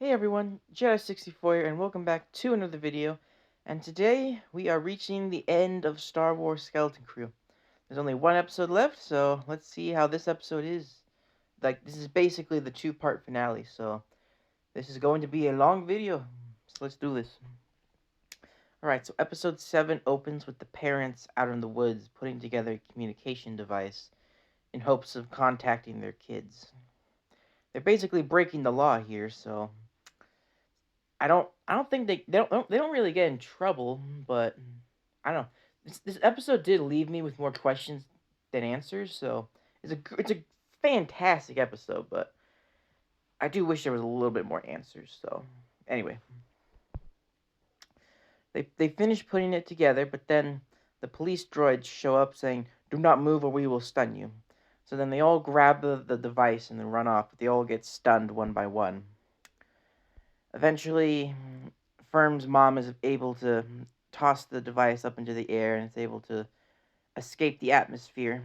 Hey everyone, Jedi64 here, and welcome back to another video. And today we are reaching the end of Star Wars Skeleton Crew. There's only one episode left, so let's see how this episode is. This is basically the two-part finale, so this is going to be a long video. So let's do this. Alright, so episode 7 opens with the parents out in the woods putting together a communication device in hopes of contacting their kids. They're basically breaking the law here, so I don't think they don't really get in trouble, but I don't know. This episode did leave me with more questions than answers, so it's a fantastic episode, but I do wish there was a little bit more answers. So anyway, they finish putting it together, but then the police droids show up saying, "Do not move or we will stun you." So then they all grab the device and then run off, but they all get stunned one by one. Eventually, Firm's mom is able to toss the device up into the air and is able to escape the atmosphere.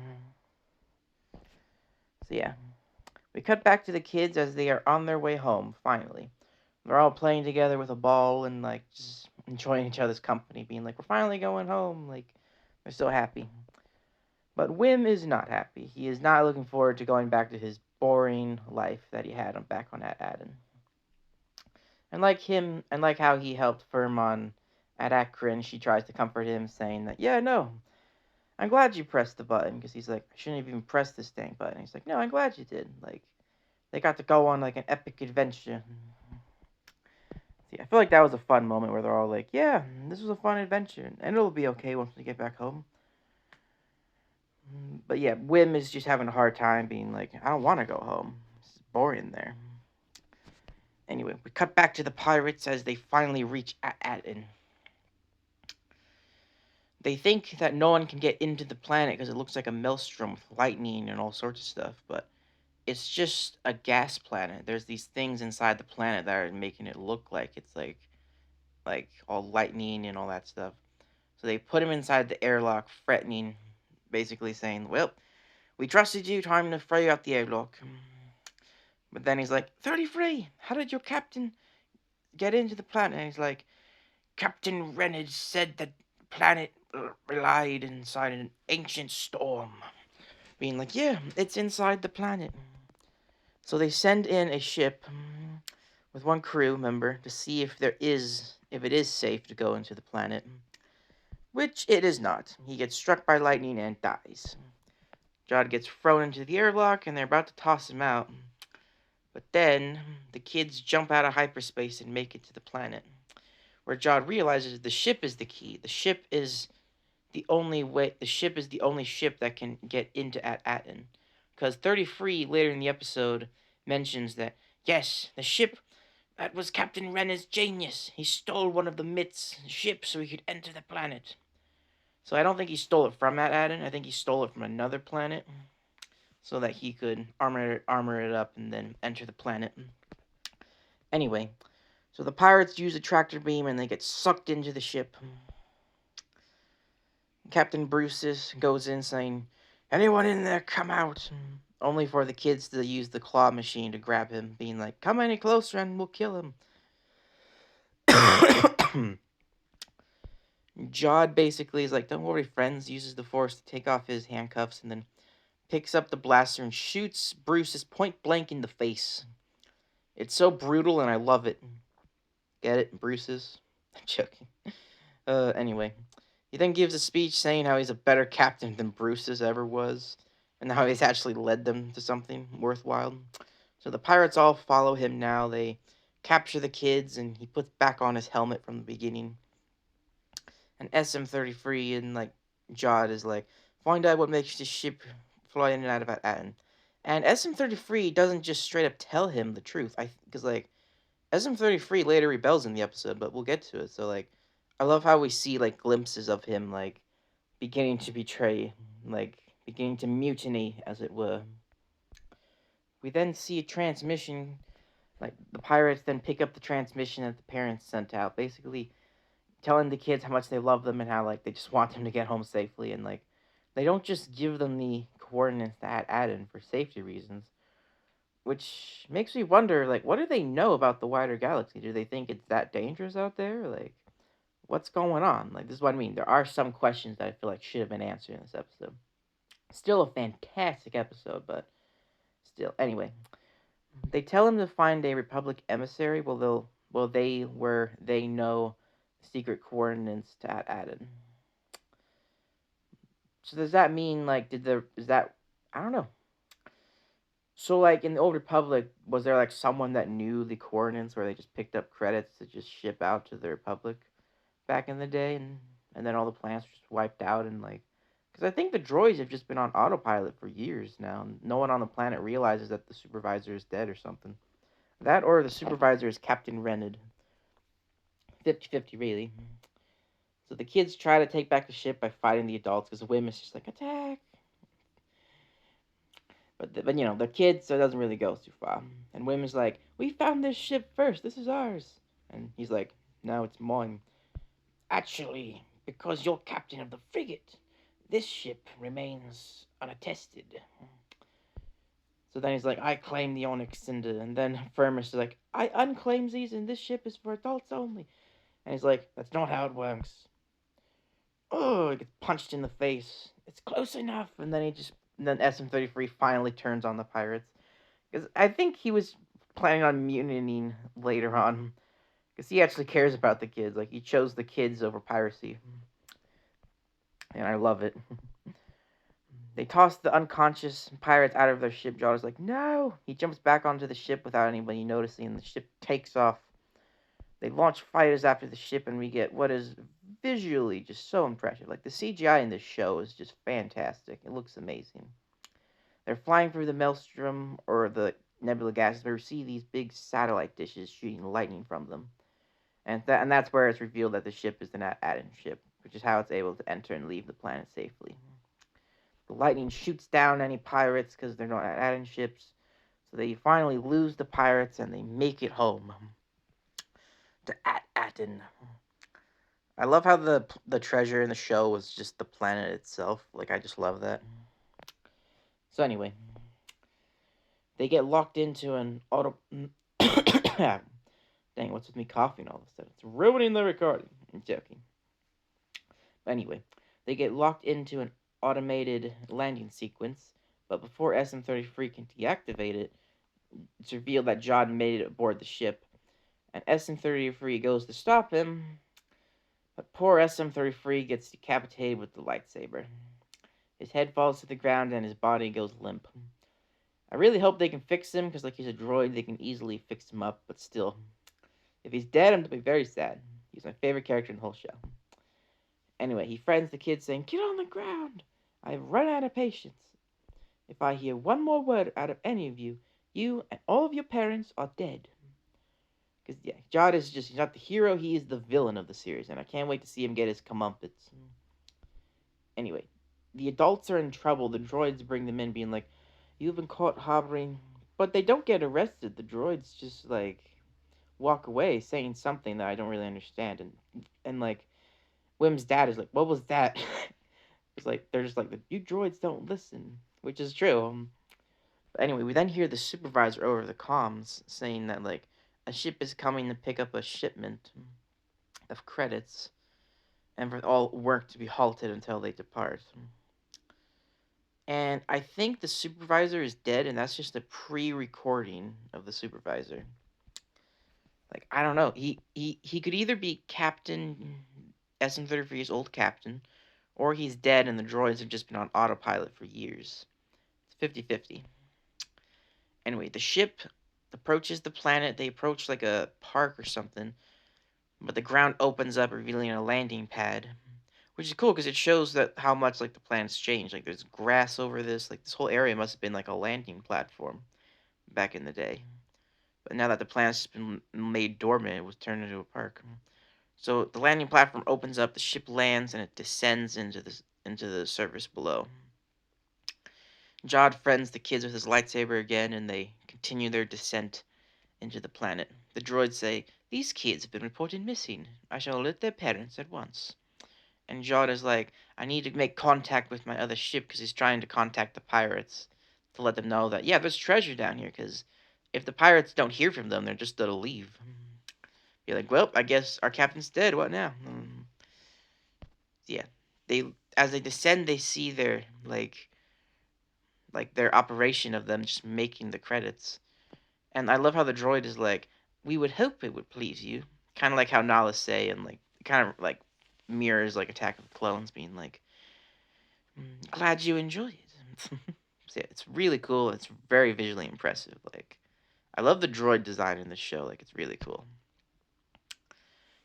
So yeah, we cut back to the kids as they are on their way home, finally. They're all playing together with a ball and just enjoying each other's company, being like, we're finally going home. They're so happy. But Wim is not happy. He is not looking forward to going back to his boring life that he had back on Aden. And like him, and like how he helped Firm at Akron, she tries to comfort him, saying that, yeah, no, I'm glad you pressed the button, because he's like, I shouldn't have even pressed this dang button. He's like, no, I'm glad you did. They got to go on, an epic adventure. See, I feel like that was a fun moment where they're all like, yeah, this was a fun adventure, and it'll be okay once we get back home. But yeah, Wim is just having a hard time being like, I don't want to go home. It's boring there. Anyway, we cut back to the pirates as they finally reach Aten. They think that no one can get into the planet because it looks like a maelstrom with lightning and all sorts of stuff, but it's just a gas planet. There's these things inside the planet that are making it look like it's like all lightning and all that stuff. So they put him inside the airlock, threatening, basically saying, "Well, we trusted you. Time to fray out the airlock." But then he's like, "33. How did your captain get into the planet?" And he's like, "Captain Renard said that the planet relied inside an ancient storm." Being like, "Yeah, it's inside the planet." So they send in a ship with one crew member to see if it is safe to go into the planet, which it is not. He gets struck by lightning and dies. Jod gets thrown into the airlock and they're about to toss him out, but then the kids jump out of hyperspace and make it to the planet, where Jod realizes the ship is the key. The ship is the only way. The ship is the only ship that can get into Aten, because 33 later in the episode mentions that, yes, the ship, that was Captain Renner's genius. He stole one of the Mit's ships so he could enter the planet. So I don't think he stole it from Aten. I think he stole it from another planet so that he could armor it up and then enter the planet. Anyway, so the pirates use a tractor beam and they get sucked into the ship. Captain Bruce goes in saying, "Anyone in there, come out." Only for the kids to use the claw machine to grab him, being like, "Come any closer and we'll kill him." Jod basically is like, "Don't worry, friends," uses the force to take off his handcuffs and then picks up the blaster and shoots Bruce's point blank in the face. It's so brutal and I love it. Get it, Bruce's? I'm joking. Anyway. He then gives a speech saying how he's a better captain than Bruce's ever was, and how he's actually led them to something worthwhile. So the pirates all follow him now. They capture the kids, and he puts back on his helmet from the beginning. And SM-33 and, Jod is like, find out what makes this ship fly in and out of Aten. And SM-33 doesn't just straight up tell him the truth. Because, SM-33 later rebels in the episode, but we'll get to it. So, I love how we see, glimpses of him, beginning to betray, beginning to mutiny, as it were. We then see a transmission, the pirates then pick up the transmission that the parents sent out, basically telling the kids how much they love them and how, they just want them to get home safely, and, they don't just give them the coordinates to Aden for safety reasons, which makes me wonder, like, what do they know about the wider galaxy? Do they think it's that dangerous out there? Like, what's going on? Like, this is what I mean. There are some questions that I feel like should have been answered in this episode. Still a fantastic episode, but still. Anyway, they tell him to find a Republic emissary. They where they know secret coordinates to Aden. So does that mean like did the is that I don't know. So like in the Old Republic, was there like someone that knew the coordinates where they just picked up credits to just ship out to the Republic back in the day, and then all the planets were just wiped out and like because I think the droids have just been on autopilot for years now. And no one on the planet realizes that the supervisor is dead or something. That or the supervisor is Captain Renard. 50-50 really. So the kids try to take back the ship by fighting the adults because Wim is just like attack. But you know the kid so it doesn't really go too far. And Wim is like, we found this ship first. This is ours. And he's like, no, it's mine. Actually, because you're captain of the frigate, this ship remains unattested. So then he's like, I claim the Onyx Cinder. And then Firmus is like, I unclaim these and this ship is for adults only. And he's like, that's not how it works. Oh, he gets punched in the face. It's close enough. And then SM-33 finally turns on the pirates. Because I think he was planning on mutinying later on. Because he actually cares about the kids. Like, he chose the kids over piracy. And I love it. They toss the unconscious pirates out of their ship. Jaw's like, no! He jumps back onto the ship without anybody noticing, and the ship takes off. They launch fighters after the ship, and we get what is visually just so impressive. Like, the CGI in this show is just fantastic. It looks amazing. They're flying through the maelstrom, or the nebula gases, where we see these big satellite dishes shooting lightning from them. And that's where it's revealed that the ship is an Aden ship, which is how it's able to enter and leave the planet safely. The lightning shoots down any pirates because they're not Aden ships. So they finally lose the pirates and they make it home to Aten. I love how the treasure in the show was just the planet itself. Like I just love that. So anyway, they get locked into an auto. Dang, what's with me coughing all of a sudden? It's ruining the recording. I'm joking. But anyway, they get locked into an automated landing sequence, but before SM-33 can deactivate it, it's revealed that John made it aboard the ship, and SM-33 goes to stop him, but poor SM-33 gets decapitated with the lightsaber. His head falls to the ground and his body goes limp. I really hope they can fix him, because like he's a droid, they can easily fix him up, but still. If he's dead, I'm going to be very sad. He's my favorite character in the whole show. Anyway, he frightens the kid saying, get on the ground! I've run out of patience. If I hear one more word out of any of you, you and all of your parents are dead. Because, yeah, Jod is just, he's not the hero, he is the villain of the series, and I can't wait to see him get his comeuppance. Anyway, the adults are in trouble. The droids bring them in, being like, you've been caught harboring. But they don't get arrested. The droids just, like, walk away saying something that I don't really understand. And like, Wim's dad is like, what was that? It's like, they're just like, you droids don't listen, which is true. But anyway, we then hear the supervisor over the comms saying that, like, a ship is coming to pick up a shipment of credits and for all work to be halted until they depart. And I think the supervisor is dead, and that's just a pre-recording of the supervisor. Like, I don't know. He could either be Captain SM-33's old captain, or he's dead and the droids have just been on autopilot for years. It's 50-50. Anyway, the ship approaches the planet. They approach like a park or something, but the ground opens up, revealing a landing pad, which is cool because it shows that how much like the planet's changed. Like there's grass over this. Like this whole area must have been like a landing platform back in the day. But now that the planet's been made dormant, it was turned into a park. So the landing platform opens up, the ship lands, and it descends into the surface below. Jod friends the kids with his lightsaber again, and they continue their descent into the planet. The droids say, these kids have been reported missing. I shall alert their parents at once. And Jod is like, I need to make contact with my other ship because he's trying to contact the pirates to let them know that, yeah, there's treasure down here because if the pirates don't hear from them, they're just gonna leave. You're like, well, I guess our captain's dead. What now? Yeah, they as they descend, they see their like their operation of them just making the credits. And I love how the droid is like, we would hope it would please you, kind of like how Nala say, and like kind of like mirrors like Attack of the Clones, being like, glad you enjoy it. So yeah, it's really cool. It's very visually impressive. Like, I love the droid design in the show. Like, it's really cool.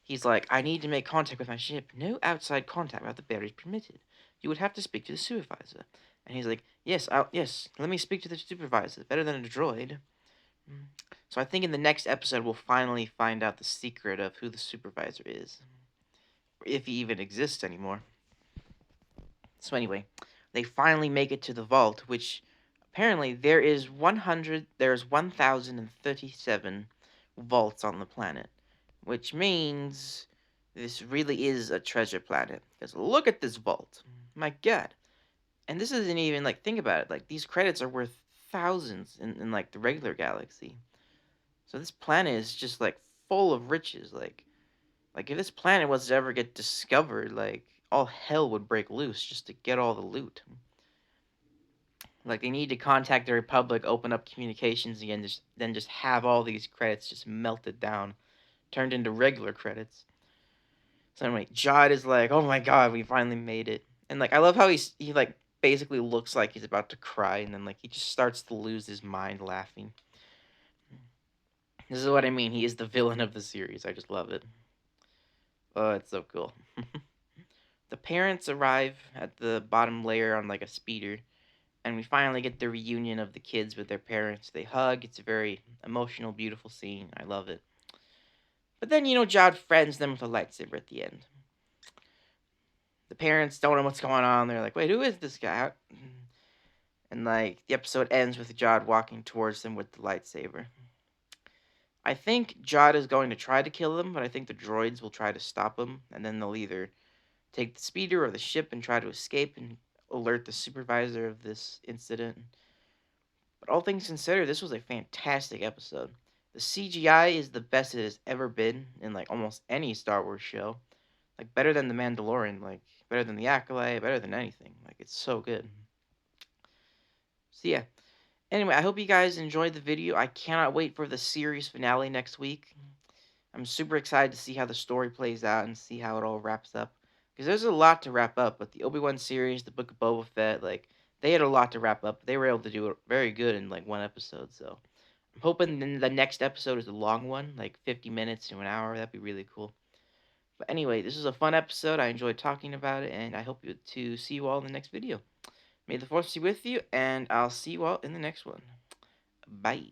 He's like, I need to make contact with my ship. No outside contact without the berries permitted. You would have to speak to the supervisor. And he's like, yes, let me speak to the supervisor. Better than a droid. So I think in the next episode we'll finally find out the secret of who the supervisor is, if he even exists anymore. So anyway, they finally make it to the vault, which apparently there's 1037 vaults on the planet, which means this really is a treasure planet. Because look at this vault. My god. And this isn't even like, think about it, like these credits are worth thousands in like the regular galaxy. So this planet is just like full of riches. Like if this planet was to ever get discovered, like all hell would break loose just to get all the loot. Like they need to contact the Republic, open up communications again, then just have all these credits just melted down, turned into regular credits. So anyway, Jod is like, "Oh my god, we finally made it!" And like I love how he like basically looks like he's about to cry, and then like he just starts to lose his mind laughing. This is what I mean. He is the villain of the series. I just love it. Oh, it's so cool. The parents arrive at the bottom layer on like a speeder, and we finally get the reunion of the kids with their parents. They hug. It's a very emotional, beautiful scene. I love it. But then, Jod friends them with a lightsaber at the end. The parents don't know what's going on. They're like, wait, who is this guy? And like the episode ends with Jod walking towards them with the lightsaber. I think Jod is going to try to kill them, but I think the droids will try to stop him, and then they'll either take the speeder or the ship and try to escape and alert the supervisor of this incident. But all things considered, this was a fantastic episode. The CGI is the best it has ever been in like almost any Star Wars show. Like better than The Mandalorian, like better than The Acolyte, better than anything. Like it's so good. So yeah. Anyway, I hope you guys enjoyed the video. I cannot wait for the series finale next week. I'm super excited to see how the story plays out and see how it all wraps up. Because there's a lot to wrap up. But the Obi-Wan series, the Book of Boba Fett, like, they had a lot to wrap up. They were able to do it very good in, like, one episode. So I'm hoping the next episode is a long one, like 50 minutes to an hour. That'd be really cool. But anyway, this is a fun episode. I enjoyed talking about it. And I hope to see you all in the next video. May the Force be with you. And I'll see you all in the next one. Bye.